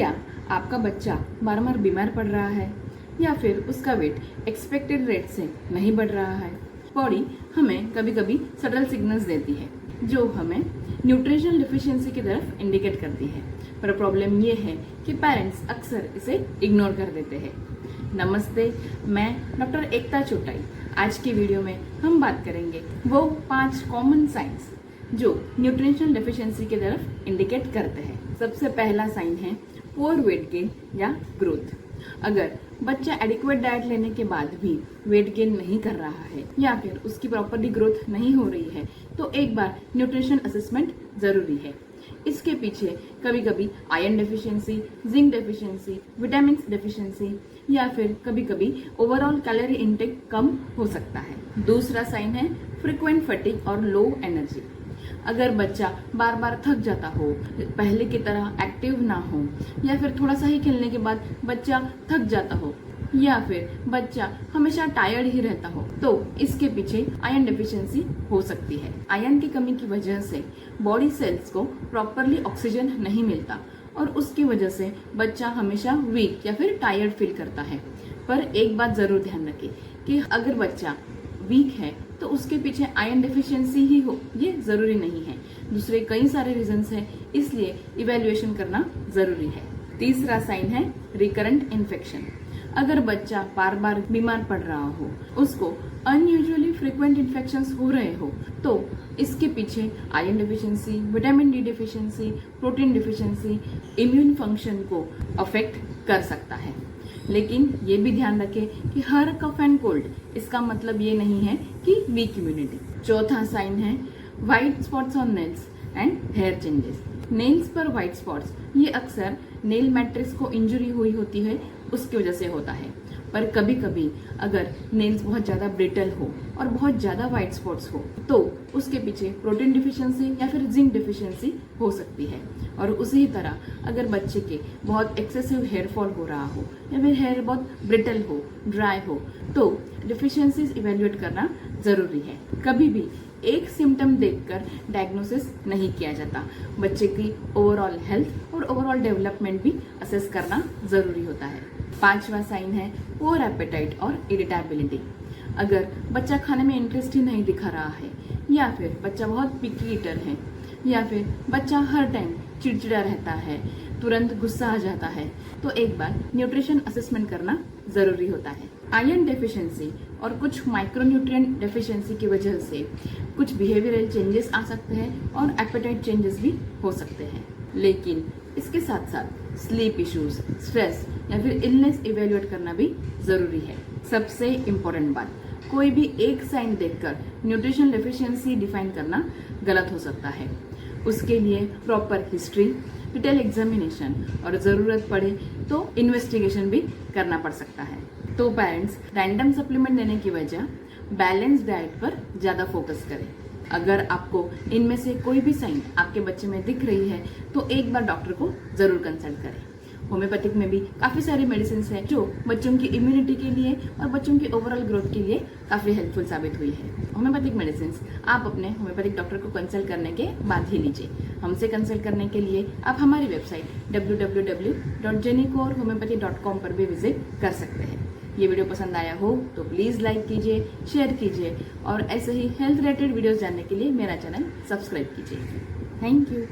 क्या आपका बच्चा बार बार बीमार पड़ रहा है या फिर उसका वेट एक्सपेक्टेड रेट से नहीं बढ़ रहा है? बॉडी हमें कभी कभी सटल सिग्नल्स देती है जो हमें न्यूट्रिशनल डिफिशियंसी की तरफ इंडिकेट करती है, पर प्रॉब्लम ये है कि पेरेंट्स अक्सर इसे इग्नोर कर देते हैं। नमस्ते, मैं डॉक्टर एकता चोटाई। आज की वीडियो में हम बात करेंगे वो 5 कॉमन साइंस जो न्यूट्रिशनल डेफिशिएंसी की तरफ इंडिकेट करते हैं। सबसे पहला साइन है पुअर वेट गेन या ग्रोथ। अगर बच्चा एडिक्वेट डाइट लेने के बाद भी वेट गेन नहीं कर रहा है या फिर उसकी प्रॉपरली ग्रोथ नहीं हो रही है तो एक बार न्यूट्रिशन असेसमेंट जरूरी है। इसके पीछे कभी कभी iron deficiency, zinc deficiency, vitamin deficiency या फिर कभी कभी ओवरऑल कैलोरी इनटेक कम हो सकता है। दूसरा साइन है फ्रीक्वेंट फटीग और लो एनर्जी। अगर बच्चा बार बार थक जाता हो, पहले की तरह एक्टिव ना हो या फिर थोड़ा सा ही खेलने के बाद बच्चा थक जाता हो या फिर बच्चा हमेशा टायर्ड ही रहता हो तो इसके पीछे आयरन डेफिशिएंसी हो सकती है। आयरन की कमी की वजह से बॉडी सेल्स को प्रॉपरली ऑक्सीजन नहीं मिलता और उसकी वजह से बच्चा हमेशा वीक या फिर टायर्ड फील करता है। पर एक बात जरूर ध्यान रखें कि अगर बच्चा वीक है तो उसके पीछे आयरन डेफिशिएंसी ही हो ये जरूरी नहीं है, दूसरे कई सारे रीजंस हैं, इसलिए इवैल्यूएशन करना जरूरी है। तीसरा साइन है रिकरेंट इन्फेक्शन। अगर बच्चा बार बार बीमार पड़ रहा हो, उसको अनयूजुअली फ्रीक्वेंट इन्फेक्शंस हो रहे हो तो इसके पीछे iron deficiency, vitamin D deficiency, protein deficiency immune function को अफेक्ट कर सकता है। लेकिन ये भी ध्यान रखें कि हर कफ एंड कोल्ड इसका मतलब ये नहीं है कि वीक इम्यूनिटी। चौथा साइन है white spots on nails and hair changes. Nails पर व्हाइट स्पॉट्स ये अक्सर नेल मैट्रिक्स को इंजरी हुई होती है उसकी वजह से होता है, पर कभी कभी अगर नेल्स बहुत ज्यादा ब्रिटल हो और बहुत ज्यादा व्हाइट स्पॉट्स हो तो उसके पीछे प्रोटीन डिफिशियंसी या फिर जिंक डिफिशियंसी हो सकती है। और उसी तरह अगर बच्चे के बहुत एक्सेसिव हेयर फॉल हो रहा हो या फिर हेयर बहुत ब्रिटल हो, ड्राई हो तो डिफिशियंसीज इवेल्युएट करना जरूरी है। कभी भी एक सिम्टम देखकर डायग्नोसिस नहीं किया जाता, बच्चे की ओवरऑल हेल्थ और ओवरऑल डेवलपमेंट भी असेस करना जरूरी होता है। पांचवा साइन है पुअर एपेटाइट और इरिटेबिलिटी। अगर बच्चा खाने में इंटरेस्ट ही नहीं दिखा रहा है या फिर बच्चा बहुत पिकी ईटर है या फिर बच्चा हर टाइम चिड़चिड़ा रहता है, तुरंत गुस्सा आ जाता है तो एक बार न्यूट्रिशन असेसमेंट करना जरूरी होता है। आयरन डेफिशिएंसी और कुछ माइक्रोन्यूट्रिएंट डेफिशिएंसी की वजह से कुछ बिहेवियरल चेंजेस आ सकते हैं और एपेटाइट चेंजेस भी हो सकते हैं। लेकिन इसके साथ साथ स्लीप इश्यूज, स्ट्रेस या फिर इलनेस इवेल्युएट करना भी जरूरी है। सबसे इम्पोर्टेंट बात, कोई भी एक साइन देखकर न्यूट्रिशन डेफिशिएंसी डिफाइन करना गलत हो सकता है। उसके लिए प्रॉपर हिस्ट्री, डिटेल एग्जामिनेशन और जरूरत पड़े तो इन्वेस्टिगेशन भी करना पड़ सकता है। तो पेरेंट्स रैंडम सप्लीमेंट देने की वजह बैलेंस डाइट पर ज्यादा फोकस करें। अगर आपको इनमें से कोई भी साइन आपके बच्चे में दिख रही है तो एक बार डॉक्टर को जरूर कंसल्ट करें। होम्योपैथिक में भी काफी सारी मेडिसिन है जो बच्चों की इम्यूनिटी के लिए और बच्चों की ओवरऑल ग्रोथ के लिए काफी हेल्पफुल साबित हुई है। होम्योपैथिक मेडिसिन आप अपने होम्योपैथिक डॉक्टर को कंसल्ट करने के बाद ही लीजिए। हमसे कंसल्ट करने के लिए आप हमारी वेबसाइट www.genicorehomeopathy.com पर भी विजिट कर सकते हैं। ये वीडियो पसंद आया हो तो प्लीज लाइक कीजिए, शेयर कीजिए और ऐसे ही हेल्थ रिलेटेड वीडियोस जानने के लिए मेरा चैनल सब्सक्राइब कीजिए। Thank you.